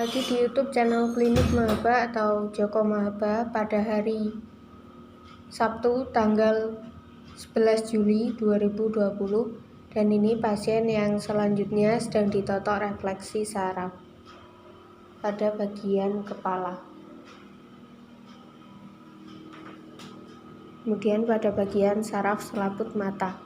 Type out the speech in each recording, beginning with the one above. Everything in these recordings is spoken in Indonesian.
lagi di YouTube channel Klinik Mahaba atau Joko Mahaba pada hari Sabtu tanggal 11 Juli 2020, dan ini pasien yang selanjutnya sedang ditotok refleksi saraf pada bagian kepala, kemudian pada bagian saraf selaput mata.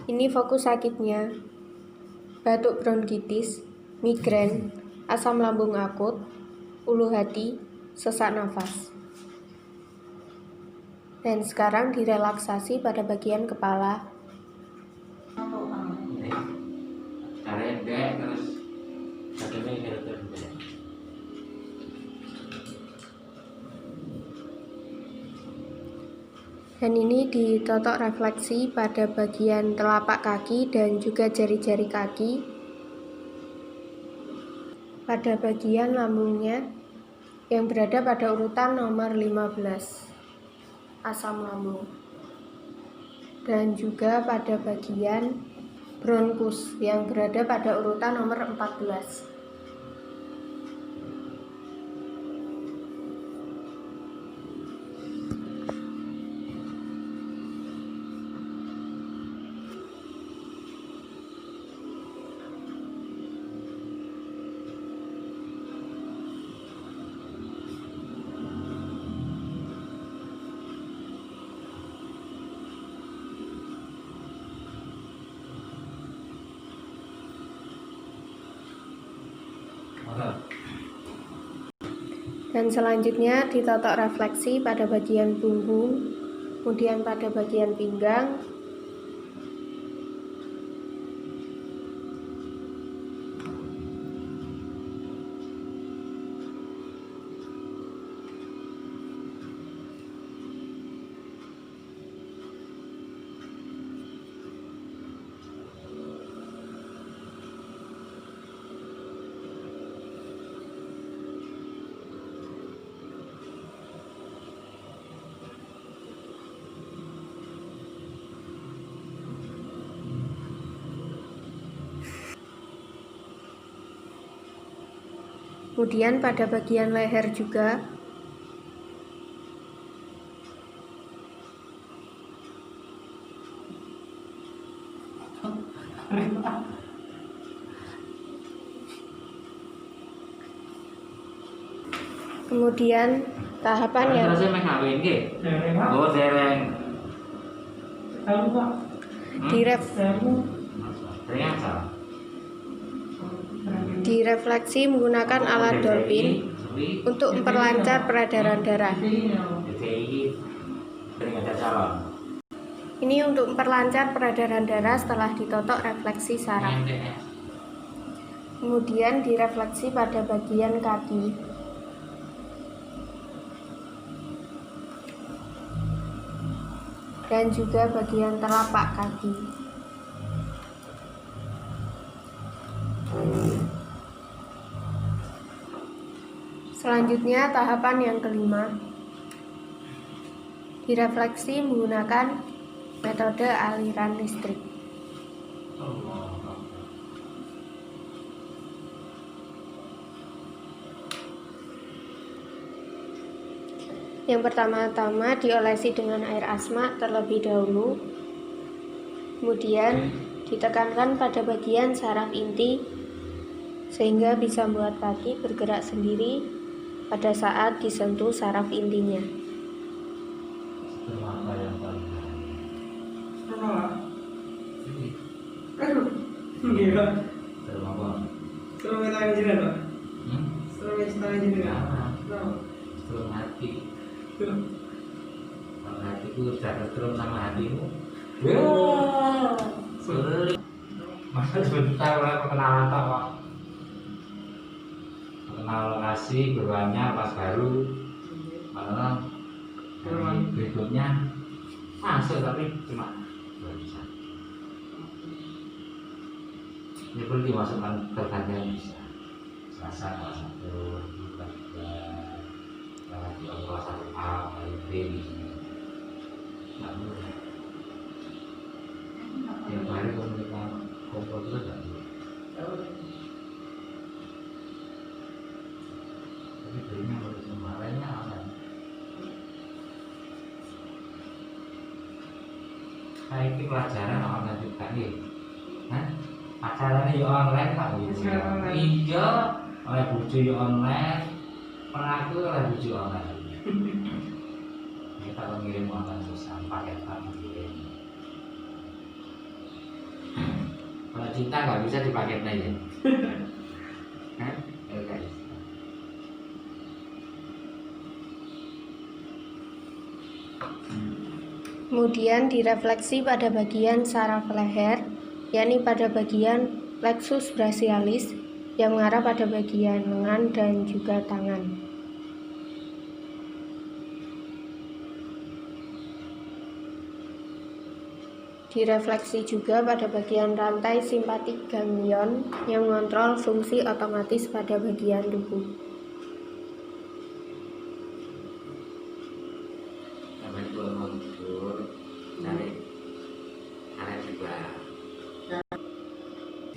Ini fokus sakitnya: batuk bronkitis, migrain, asam lambung akut, ulu hati, sesak nafas. Dan sekarang direlaksasi pada bagian kepala. Dan ini ditotok refleksi pada bagian telapak kaki dan juga jari-jari kaki, pada bagian lambungnya yang berada pada urutan nomor 15, asam lambung, dan juga pada bagian bronkus yang berada pada urutan nomor 14. Dan selanjutnya ditotok refleksi pada bagian punggung, kemudian pada bagian pinggang, kemudian pada bagian leher juga. Kemudian tahapan yang direfleksi menggunakan alat Dolphin untuk memperlancar peredaran darah. Ini untuk memperlancar peredaran darah setelah ditotok refleksi saraf. Kemudian direfleksi pada bagian kaki. Dan juga bagian telapak kaki. Selanjutnya tahapan yang kelima, direfleksi menggunakan metode aliran listrik. Yang pertama-tama diolesi dengan air asma terlebih dahulu, kemudian Ditekankan pada bagian saraf inti sehingga bisa membuat kaki bergerak sendiri pada saat disentuh saraf intinya. Sistem apa yang paling Gila. sistem apa? Seru tangan jenengan, Pak. Hmm? Seru tangan jenengan. Jangan. Setrum hati. Kalau hatiku sudah tersetrum sama hatimu. Sulit. Masa sebentar orang kenalan tak Pak? Kenal lokasi berduanya pas baru. Malah berikutnya masuk tapi cuma nggak bisa. Ini perlu dimasukkan terkadang bisa. Selasa kelas 1, kelas 2, kelas 1A, kelas B di sini. Nggak boleh. Tiap hari komunikasi komputer nggak boleh. Tapi belinya harus kemarinnya online. Nah ini pelajaran online juga nih. Hah? Acaranya ya online tak gitu. Iya, oleh buju ya online. Pelaku oleh buju online. Ini kalau ngirim online bisa paketan ngirim. Kalau cinta nggak bisa dipaketin ya. Hah? Ya guys. Kemudian direfleksi pada bagian saraf leher, yakni pada bagian plexus brachialis yang mengarah pada bagian lengan dan juga tangan. Direfleksi juga pada bagian rantai simpatik ganglion yang mengontrol fungsi otomatis pada bagian tubuh. Sampai kalau mau tidur cari juga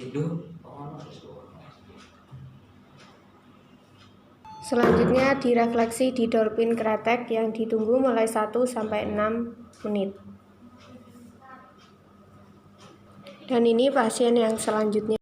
tidur. Selanjutnya direfleksi di dolphin kretek yang ditunggu mulai 1 sampai 6 menit. Dan ini pasien yang selanjutnya.